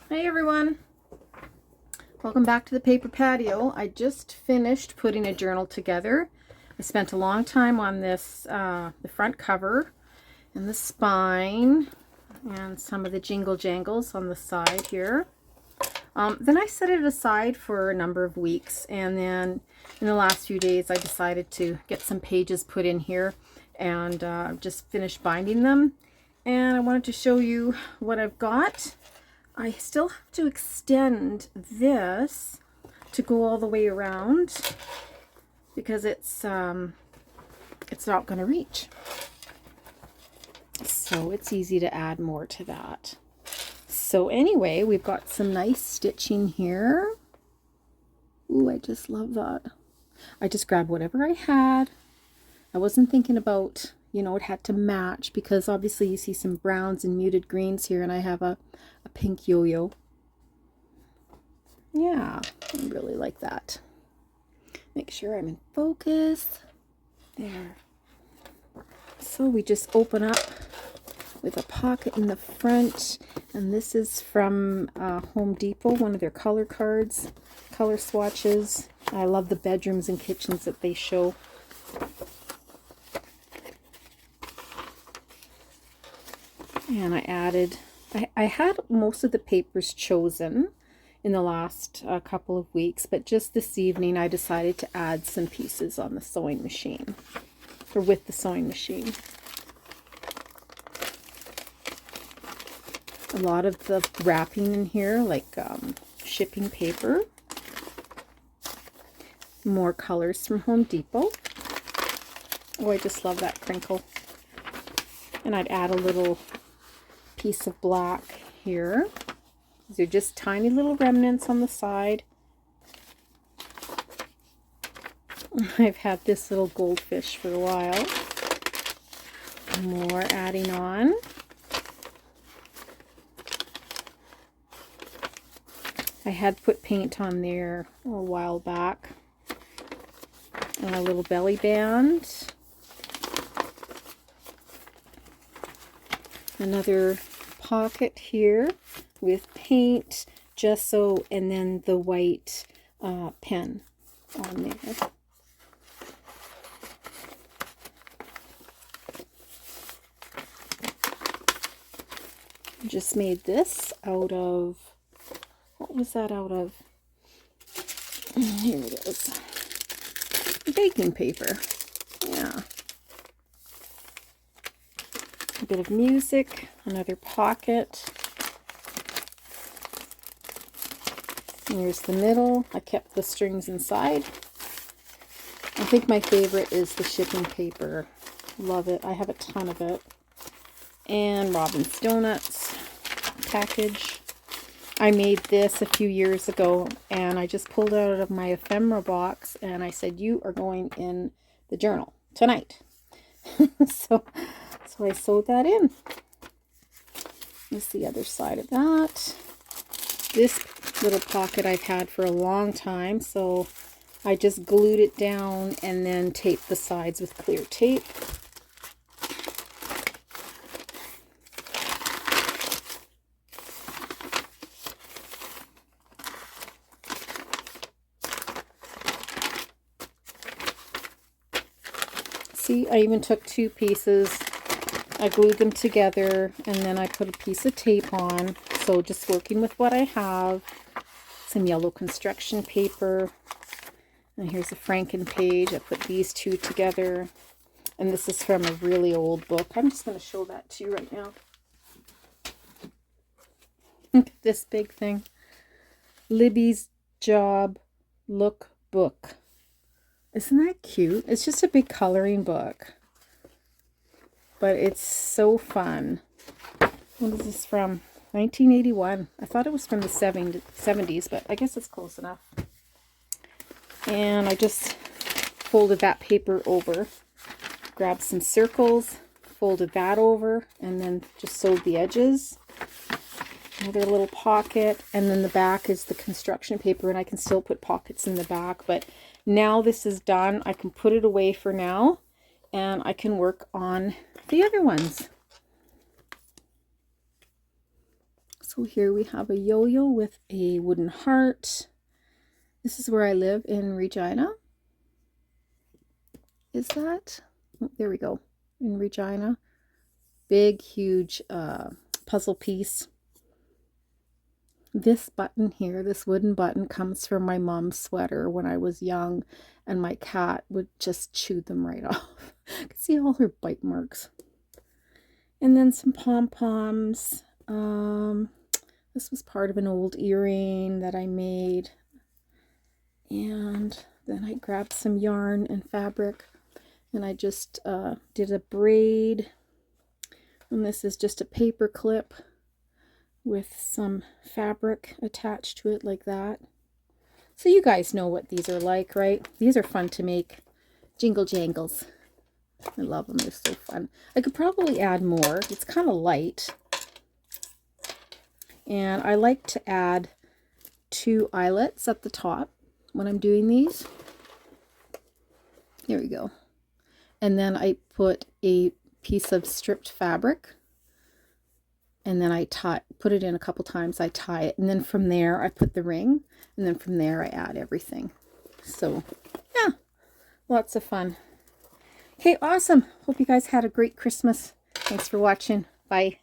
Hey everyone, welcome back to the Paper Patio. I just finished putting a journal together. I spent a long time on this, the front cover and the spine and some of the jingle jangles on the side here. Then I set it aside for a number of weeks, and then in the last few days I decided to get some pages put in here and just finished binding them. And I wanted to show you what I've got. I still have to extend this to go all the way around because it's not going to reach. So it's easy to add more to that. So anyway, we've got some nice stitching here. Ooh, I just love that. I just grabbed whatever I had. I wasn't thinking about, it had to match because obviously you see some browns and muted greens here, and I have a pink yo-yo. Yeah, I really like that. Make sure I'm in focus. There. So we just open up with a pocket in the front, and this is from Home Depot, one of their color cards, color swatches. I love the bedrooms and kitchens that they show. And I added, I had most of the papers chosen in the last couple of weeks, but just this evening I decided to add some pieces on the sewing machine, or with the sewing machine. A lot of the wrapping in here, like shipping paper. More colors from Home Depot. Oh, I just love that crinkle. And I'd add a little piece of black here. These are just tiny little remnants on the side. I've had this little goldfish for a while. More adding on. I had put paint on there a while back. And a little belly band. Another pocket here with paint, gesso, and then the white pen on there. Just made this out of, what was that out of? Here it is. Baking paper. Yeah. A bit of music, another pocket. Here's the middle. I kept the strings inside. I think my favorite is the shipping paper. Love it. I have a ton of it. And Robin's Donuts package. I made this a few years ago, and I just pulled it out of my ephemera box, and I said, you are going in the journal tonight. So I sewed that in. This is the other side of that. This little pocket I've had for a long time, so I just glued it down and then taped the sides with clear tape. See, I even took two pieces, I glued them together, and then I put a piece of tape on. So just working with what I have. Some yellow construction paper. And here's a Franken page. I put these two together. And this is from a really old book. I'm just going to show that to you right now. Look at this big thing. Libby's Job Lookbook. Isn't that cute? It's just a big coloring book. But it's so fun. What is this from? 1981. I thought it was from the 70s, but I guess it's close enough. And I just folded that paper over. Grabbed some circles, folded that over, and then just sewed the edges. Another little pocket, and then the back is the construction paper, and I can still put pockets in the back, but now this is done. I can put it away for now, and I can work on the other ones. So So here we have a yo-yo with a wooden heart. This is where I live in Regina. Is that? Oh, there we go. In Regina. Big, huge puzzle piece. This button here, this wooden button, comes from my mom's sweater when I was young, and my cat would just chew them right off. I could see all her bite marks. And then some pom-poms. This was part of an old earring that I made. And then I grabbed some yarn and fabric, and I just did a braid. And this is just a paper clip with some fabric attached to it like that. So you guys know what these are like, right? These are fun to make. Jingle jangles. I love them. They're so fun. I could probably add more. It's kind of light. And I like to add 2 eyelets at the top when I'm doing these. There we go. And then I put a piece of stripped fabric, and then I put it in a couple times. I tie it, and then from there I put the ring, and then from there I add everything. So yeah, lots of fun. Okay, awesome. Hope you guys had a great Christmas. Thanks for watching. Bye.